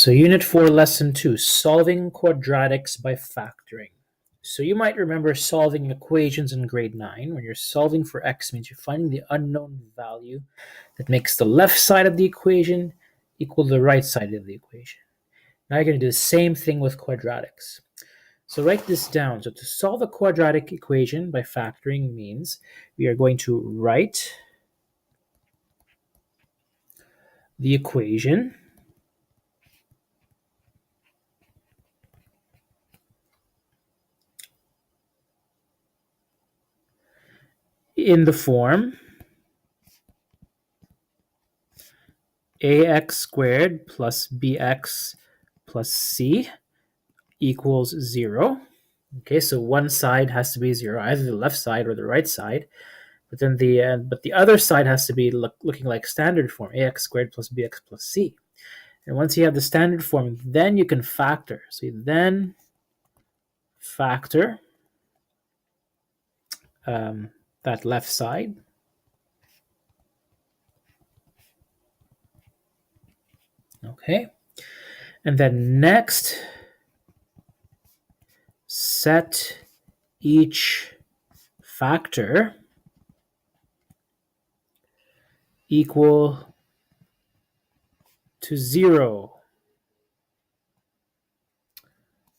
So Unit 4, Lesson 2, Solving Quadratics by Factoring. So you might remember solving equations in grade 9. When you're solving for x means you're finding the unknown value that makes the left side of the equation equal to the right side of the equation. Now you're going to do the same thing with quadratics. So write this down. So to solve a quadratic equation by factoring means we are going to write the equation in the form ax squared plus bx plus c equals 0. Okay, so one side has to be 0, either the left side or the right side. But then the other side has to be looking like standard form, ax squared plus bx plus c. And once you have the standard form, then you can factor. So you then factor that left side. Okay. And then next, set each factor equal to 0.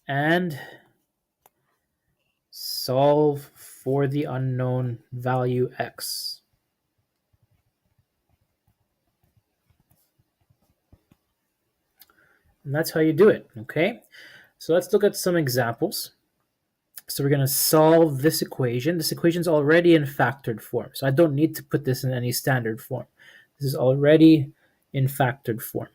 And solve for the unknown value x. And that's how you do it, okay? So let's look at some examples. So we're going to solve this equation. This equation is already in factored form, so I don't need to put this in any standard form. This is already in factored form.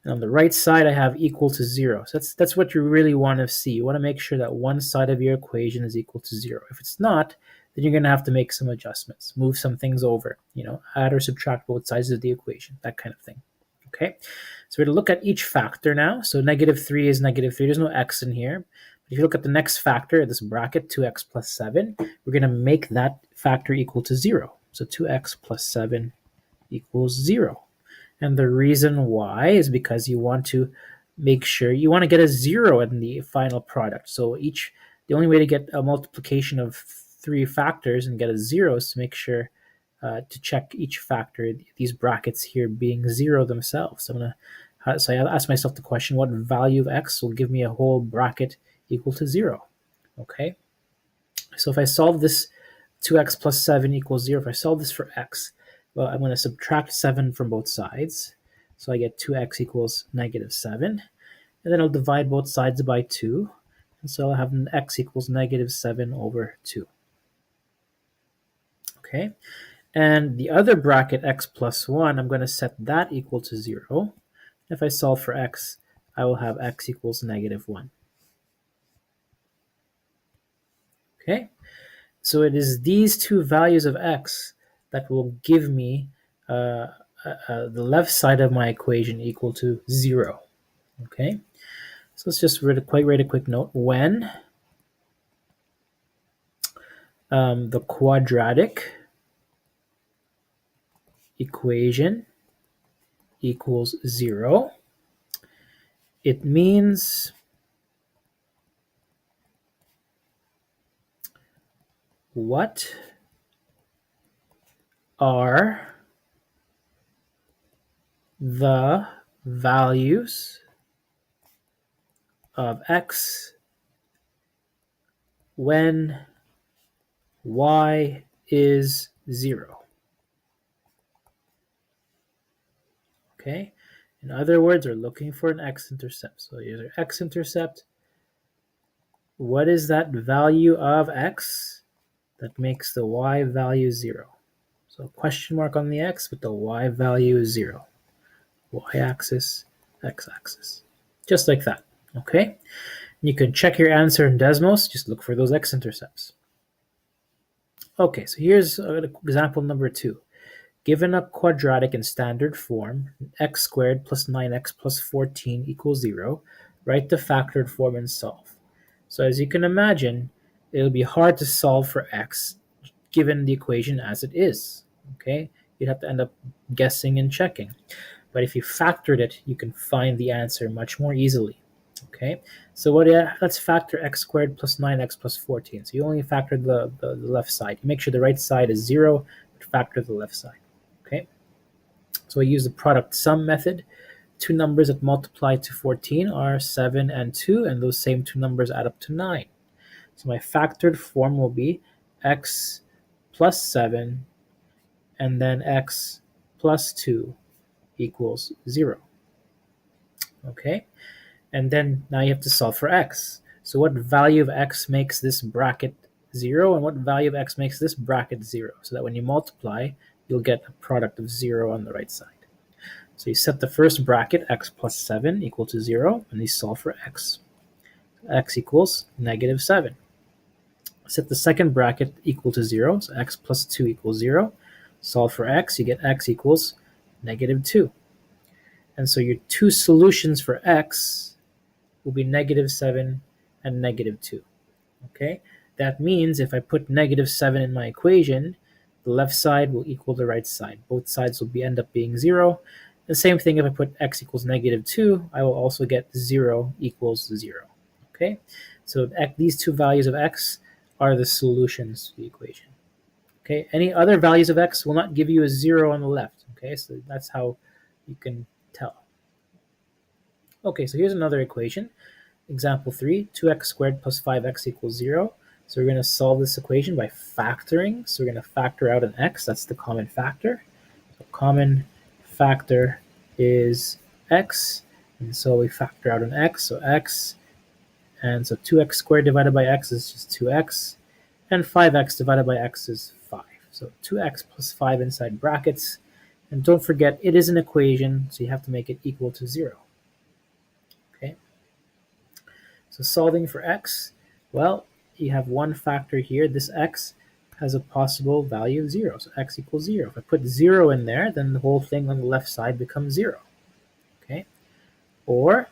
And on the right side, I have equal to 0. So that's what you really want to see. You want to make sure that one side of your equation is equal to 0. If it's not, then you're going to have to make some adjustments, move some things over, add or subtract both sides of the equation, that kind of thing. Okay, so we're going to look at each factor now. So -3 is -3. There's no x in here. But if you look at the next factor, this bracket, 2x plus 7, we're going to make that factor equal to 0. So 2x plus 7 equals 0. And the reason why is because you want to make sure you want to get a 0 in the final product. So the only way to get a multiplication of 3 factors and get a 0 is to make sure to check each factor, these brackets here being 0 themselves. So I ask myself the question, what value of x will give me a whole bracket equal to 0? Okay, so if I solve this 2x plus 7 equals 0, if I solve this for x, well, I'm going to subtract 7 from both sides. So I get 2x equals -7. And then I'll divide both sides by 2. And so I'll have x equals -7 over 2. Okay. And the other bracket, x plus 1, I'm going to set that equal to 0. If I solve for x, I will have x equals -1. Okay. So it is these two values of x that will give me the left side of my equation equal to 0. Okay, so let's just write a quick note. When the quadratic equation equals 0, it means what are the values of x when y is 0? Okay, in other words, we're looking for an x-intercept. So here's our x-intercept. What is that value of x that makes the y value 0? So question mark on the x, but the y value is 0. Y-axis, x-axis. Just like that, okay? You can check your answer in Desmos. Just look for those x-intercepts. Okay, so here's example number 2. Given a quadratic in standard form, x squared plus 9x plus 14 equals 0, write the factored form and solve. So as you can imagine, it'll be hard to solve for x given the equation as it is. Okay, you'd have to end up guessing and checking. But if you factored it, you can find the answer much more easily. Okay, so let's factor x squared plus 9x plus 14. So you only factor the left side. You make sure the right side is 0, but factor the left side. Okay, so I use the product sum method. Two numbers that multiply to 14 are 7 and 2, and those same two numbers add up to 9. So my factored form will be x plus 7 and then x plus 2 equals 0. Okay, and then now you have to solve for x. So what value of x makes this bracket 0, and what value of x makes this bracket 0? So that when you multiply, you'll get a product of 0 on the right side. So you set the first bracket, x plus 7 equal to 0, and you solve for x. X equals negative 7. Set the second bracket equal to 0, so x plus 2 equals 0. Solve for x, you get x equals negative 2. And so your two solutions for x will be negative 7 and negative 2. Okay, that means if I put negative 7 in my equation, the left side will equal the right side. Both sides will end up being 0. The same thing if I put x equals negative 2, I will also get 0 equals 0. Okay, so these two values of x are the solutions to the equation. Okay, any other values of x will not give you a 0 on the left. Okay, so that's how you can tell. Okay, so here's another equation. Example 3, 2x squared plus 5x equals 0. So we're going to solve this equation by factoring. So we're going to factor out an x. That's the common factor. So common factor is x. And so we factor out an x. So x. And so 2x squared divided by x is just 2x. And 5x divided by x is 5. So 2x plus 5 inside brackets. And don't forget, it is an equation, so you have to make it equal to 0. Okay. So solving for x, well, you have one factor here. This x has a possible value of 0, so x equals 0. If I put 0 in there, then the whole thing on the left side becomes 0. Okay. Or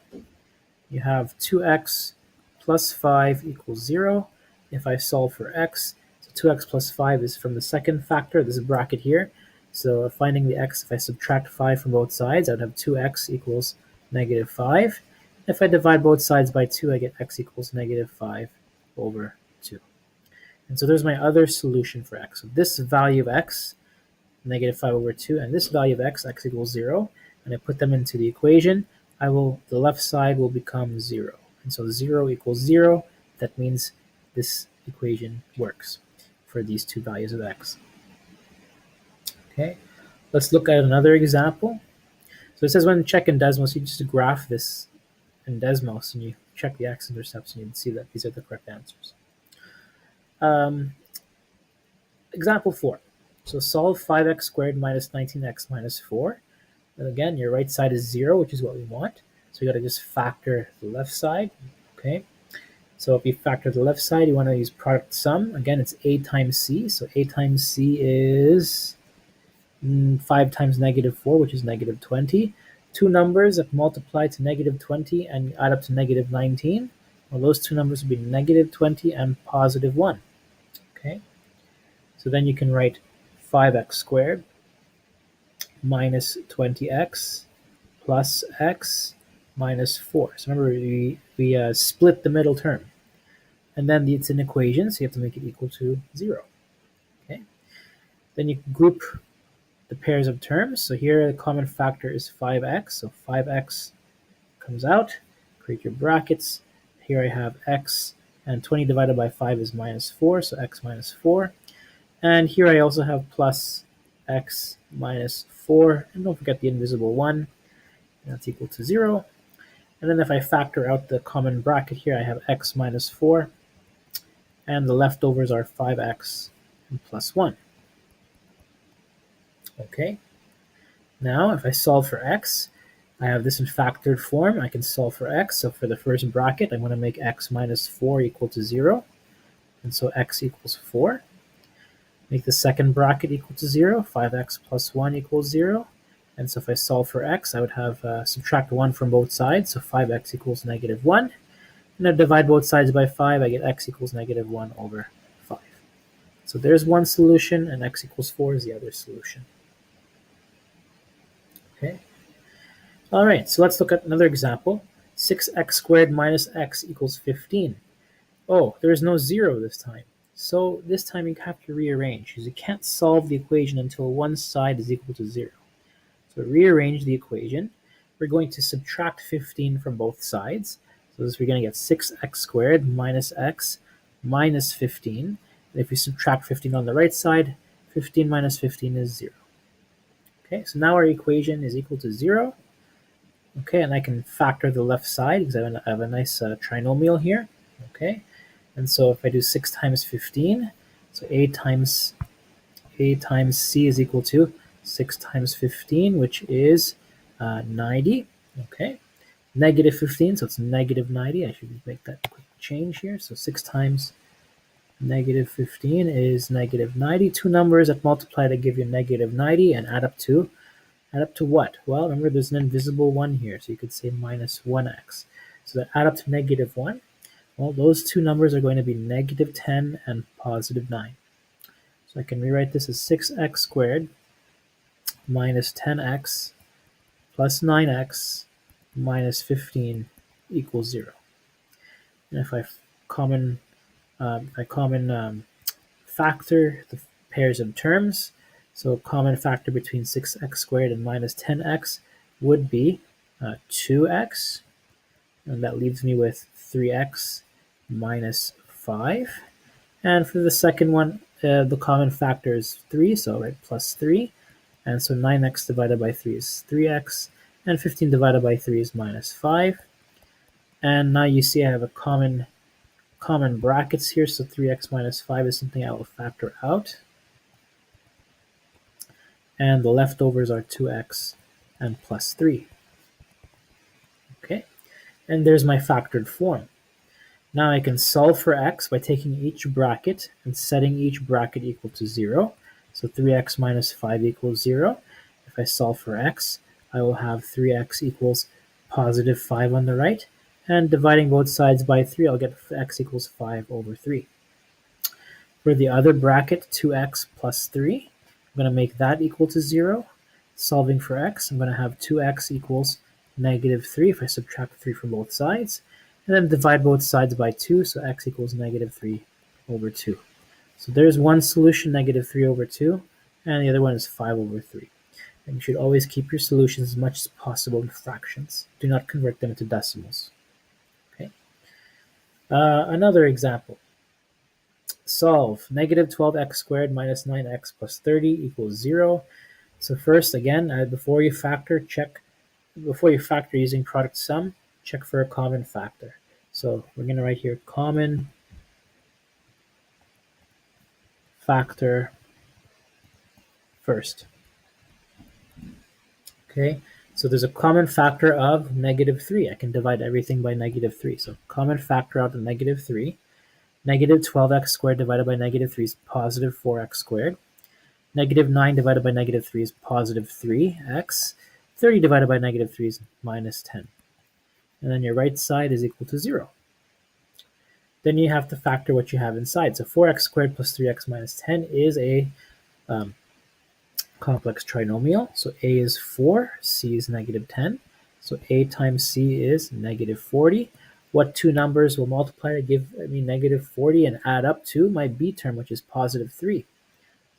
you have 2x plus 5 equals 0. If I solve for x, so 2x plus 5 is from the second factor, this bracket here. So finding the x, if I subtract 5 from both sides, I would have 2x equals negative 5. If I divide both sides by 2, I get x equals negative 5 over 2. And so there's my other solution for x. So this value of x, negative 5 over 2, and this value of x, x equals 0, and I put them into the equation, the left side will become 0. And so 0 equals 0. That means this equation works for these two values of x. Okay, let's look at another example. So it says when check in Desmos, you just graph this in Desmos and you check the x-intercepts and you can see that these are the correct answers. Example 4. So solve 5x squared minus 19x minus 4. And again, your right side is 0, which is what we want. So you got to just factor the left side. Okay. So if you factor the left side, you want to use product sum. Again, it's a times c. So a times c is 5 times negative 4, which is negative 20. Two numbers that multiply to negative 20 and add up to negative 19. Well, those two numbers would be negative 20 and positive 1. Okay. So then you can write 5x squared minus 20x plus x minus 4. So remember, we split the middle term. And then it's an equation, so you have to make it equal to 0. Okay. Then you group the pairs of terms. So here the common factor is 5x. So 5x comes out. Create your brackets. Here I have x, and 20 divided by 5 is minus 4, so x minus 4. And here I also have plus x minus 4. And don't forget the invisible 1. That's equal to 0. And then if I factor out the common bracket here, I have x minus 4. And the leftovers are 5x and plus 1. Okay. Now, if I solve for x, I have this in factored form. I can solve for x. So for the first bracket, I'm going to make x minus 4 equal to 0. And so x equals 4. Make the second bracket equal to 0. 5x plus 1 equals 0. And so if I solve for x, I would have subtract 1 from both sides. So 5x equals negative 1. And I divide both sides by 5. I get x equals negative 1 over 5. So there's one solution, and x equals 4 is the other solution. Okay. All right, so let's look at another example. 6x squared minus x equals 15. Oh, there is no 0 this time. So this time you have to rearrange, because you can't solve the equation until one side is equal to 0. So rearrange the equation. We're going to subtract 15 from both sides. So this we're going to get 6x squared minus x minus 15. And if we subtract 15 on the right side, 15 minus 15 is 0. Okay, so now our equation is equal to 0. Okay, and I can factor the left side because I have a nice trinomial here. Okay, and so if I do 6 times 15, so a times c is equal to 6 times 15, which is 90. Okay, negative 15, so it's negative 90. I should make that quick change here. So 6 times negative 15 is negative 90. Two numbers that multiply to give you negative 90 and add up to what? Well, remember there's an invisible 1 here, so you could say minus 1x. So that add up to negative 1. Well, those two numbers are going to be negative 10 and positive 9. So I can rewrite this as 6x squared minus 10x plus 9x minus 15 equals 0. And if I common factor the pairs of terms, so common factor between 6x squared and minus 10x would be 2x, and that leaves me with 3x minus 5. And for the second one, the common factor is 3, so I'll write plus 3. And so 9x divided by 3 is 3x, and 15 divided by 3 is minus 5. And now you see I have a common brackets here, so 3x minus 5 is something I will factor out. And the leftovers are 2x and plus 3. Okay, and there's my factored form. Now I can solve for x by taking each bracket and setting each bracket equal to 0. So 3x minus 5 equals 0. If I solve for x, I will have 3x equals positive 5 on the right. And dividing both sides by 3, I'll get x equals 5 over 3. For the other bracket, 2x plus 3, I'm going to make that equal to 0. Solving for x, I'm going to have 2x equals negative 3 if I subtract 3 from both sides. And then divide both sides by 2, so x equals negative 3 over 2. So there's one solution, negative 3 over 2, and the other one is 5 over 3. And you should always keep your solutions as much as possible in fractions. Do not convert them into decimals. Okay. Another example. Solve negative 12x squared minus 9x plus 30 equals 0. So first, again, before you factor using product sum, check for a common factor. So we're going to write here common factor first. Okay, so there's a common factor of negative 3. I can divide everything by negative 3. So common factor out of negative 3. Negative 12x squared divided by negative 3 is positive 4x squared. Negative 9 divided by negative 3 is positive 3x. 30 divided by negative 3 is minus 10. And then your right side is equal to 0. Then you have to factor what you have inside. So 4x squared plus 3x minus 10 is a complex trinomial. So a is 4, c is negative 10. So a times c is negative 40. What two numbers will multiply to give me negative 40 and add up to my b term, which is positive 3.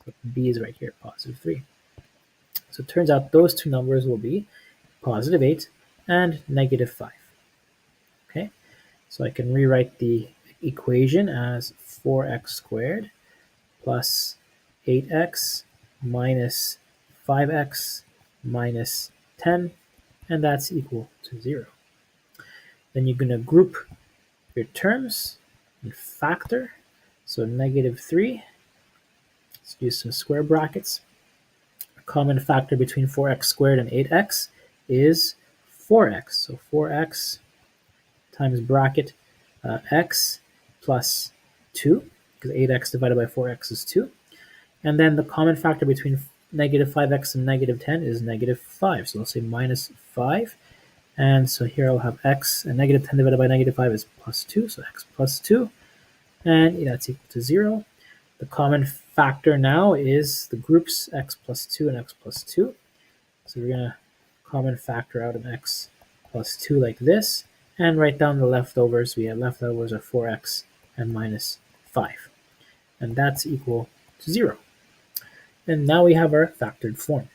So b is right here, positive 3. So it turns out those two numbers will be positive 8 and negative 5. Okay, so I can rewrite the equation as 4x squared plus 8x minus 5x minus 10, and that's equal to 0. Then you're going to group your terms and factor. So negative 3, let's use some square brackets. A common factor between 4x squared and 8x is 4x. So 4x times bracket x plus 2, because 8x divided by 4x is 2. And then the common factor between negative 5x and negative 10 is negative 5. So I'll say minus 5. And so here I'll have x, and negative 10 divided by negative 5 is plus 2, so x plus 2. And that's equal to 0. The common factor now is the groups x plus 2 and x plus 2. So we're going to common factor out of x plus 2 like this, and write down the leftovers. We have leftovers of 4x and minus 5, and that's equal to 0. And now we have our factored form.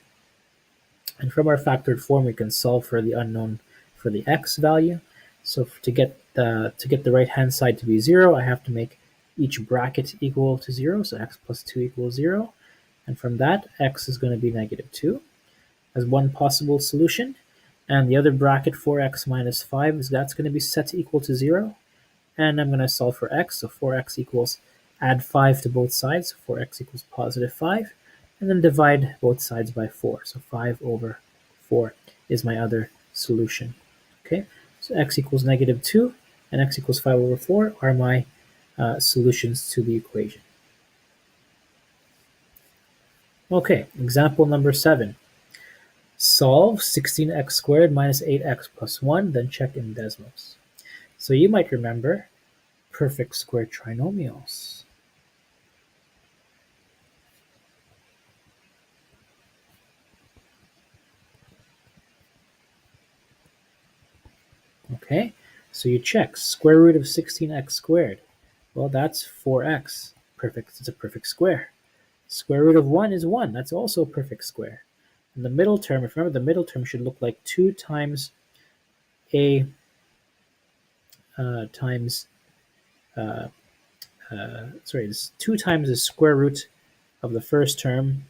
And from our factored form, we can solve for the unknown for the x value. So to get the right-hand side to be 0, I have to make each bracket equal to 0, so x plus 2 equals 0. And from that, x is going to be negative 2 as one possible solution. And the other bracket, 4x minus 5, that's going to be set to equal to 0. And I'm going to solve for x, so 4x equals, add 5 to both sides, so 4x equals positive 5. And then divide both sides by 4, so 5 over 4 is my other solution. Okay, so x equals negative 2 and x equals 5 over 4 are my solutions to the equation. Okay, example number 7. Solve 16x squared minus 8x plus 1, then check in Desmos. So you might remember perfect square trinomials. Okay, so you check square root of 16x squared. Well, that's 4x. Perfect. It's a perfect square. Square root of 1 is 1. That's also a perfect square. And the middle term, if you remember, the middle term should look like 2 times a it's 2 times the square root of the first term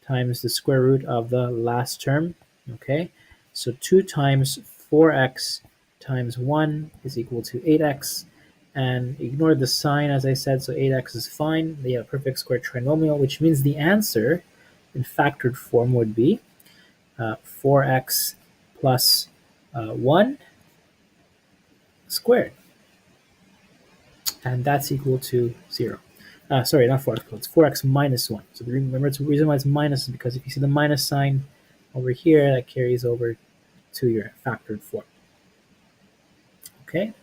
times the square root of the last term. Okay, so 2 times 4x times 1 is equal to 8x. And ignore the sign, as I said, so 8x is fine. They have a perfect square trinomial, which means the answer in factored form would be 4x plus 1 squared. And that's equal to 0. Sorry, not 4x, it's 4x minus 1. So remember, the reason why it's minus is because if you see the minus sign over here, that carries over to your factored form. Okay?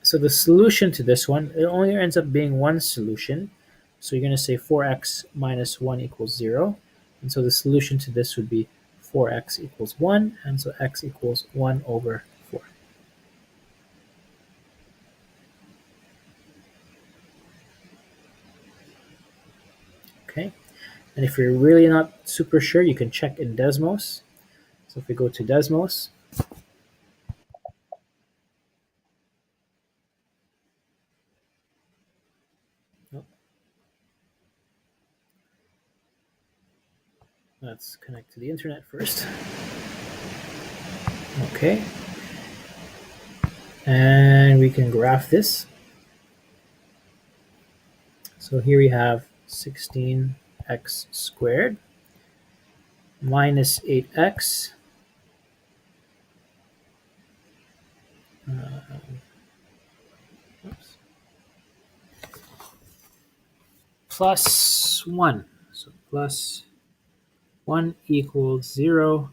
So the solution to this one, it only ends up being one solution. So you're going to say 4x minus 1 equals 0. And so the solution to this would be 4x equals 1. And so x equals 1 over 4. Okay. And if you're really not super sure, you can check in Desmos. So if we go to Desmos, let's connect to the internet first. Okay. And we can graph this. So here we have 16x squared minus 8x plus 1. So plus 1 equals 0.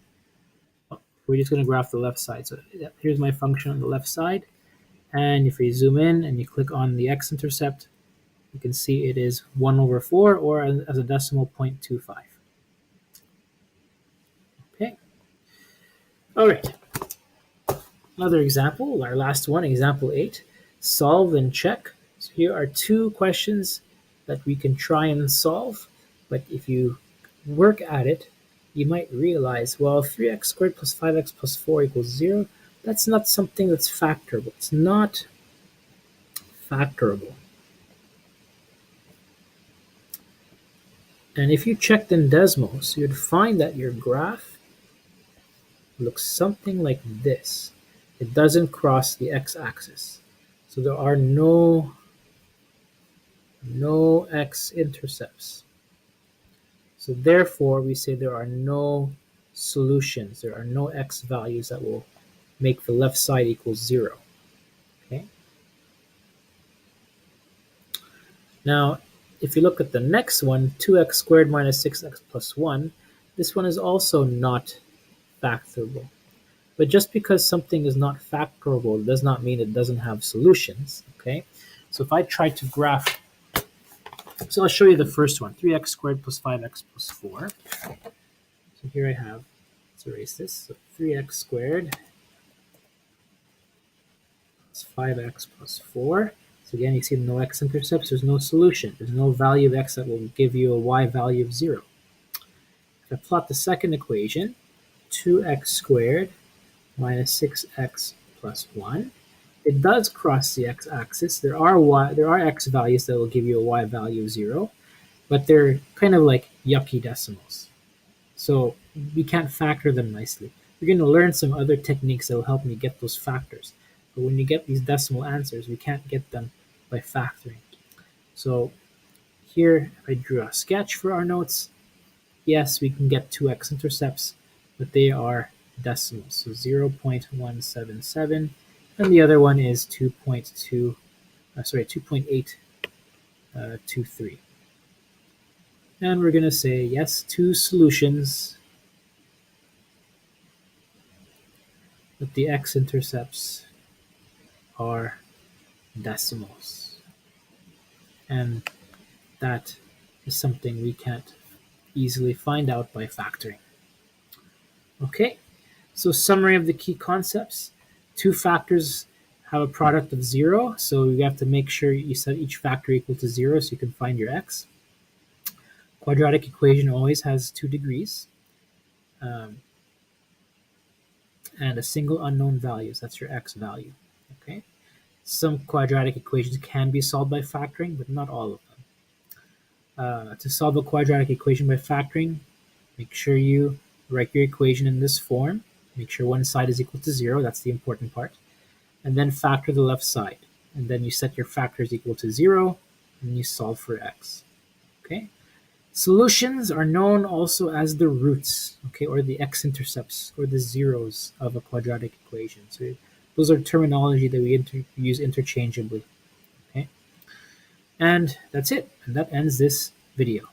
We're just going to graph the left side. So here's my function on the left side. And if we zoom in and you click on the x-intercept, you can see it is 1 over 4, or as a decimal, 0.25. Okay. All right. Another example, our last one, example 8. Solve and check. So here are 2 questions that we can try and solve. But if you work at it, you might realize, well, 3x squared plus 5x plus 4 equals 0. That's not something that's factorable. It's not factorable. And if you checked in Desmos, you'd find that your graph looks something like this. It doesn't cross the x-axis. So there are no x-intercepts. So therefore, we say there are no solutions. There are no x values that will make the left side equal 0. Okay. Now, if you look at the next one, 2x squared minus 6x plus 1, this one is also not factorable. But just because something is not factorable does not mean it doesn't have solutions. Okay. So if I try to graph So I'll show you the first one, 3x squared plus 5x plus 4. So here I have, let's erase this. So 3x squared plus 5x plus 4. So again, you see no x-intercepts, there's no solution. There's no value of x that will give you a y value of 0. If I plot the second equation, 2x squared minus 6x plus 1, it does cross the x-axis. There are x values that will give you a y value of 0, but they're kind of like yucky decimals. So we can't factor them nicely. We're going to learn some other techniques that will help me get those factors. But when you get these decimal answers, we can't get them by factoring. So here I drew a sketch for our notes. Yes, we can get two x-intercepts, but they are decimals. So 0.177, and the other one is 2.823. And we're going to say, yes, two solutions, but the x-intercepts are decimals. And that is something we can't easily find out by factoring. Okay, so summary of the key concepts. Two factors have a product of 0, so you have to make sure you set each factor equal to 0 so you can find your x. Quadratic equation always has 2 degrees. And a single unknown value, so that's your x value. Okay, some quadratic equations can be solved by factoring, but not all of them. To solve a quadratic equation by factoring, make sure you write your equation in this form. Make sure one side is equal to 0, that's the important part. And then factor the left side. And then you set your factors equal to 0, and you solve for x. Okay. Solutions are known also as the roots, okay, or the x-intercepts, or the zeros of a quadratic equation. So those are terminology that we use interchangeably. Okay, and that's it. And that ends this video.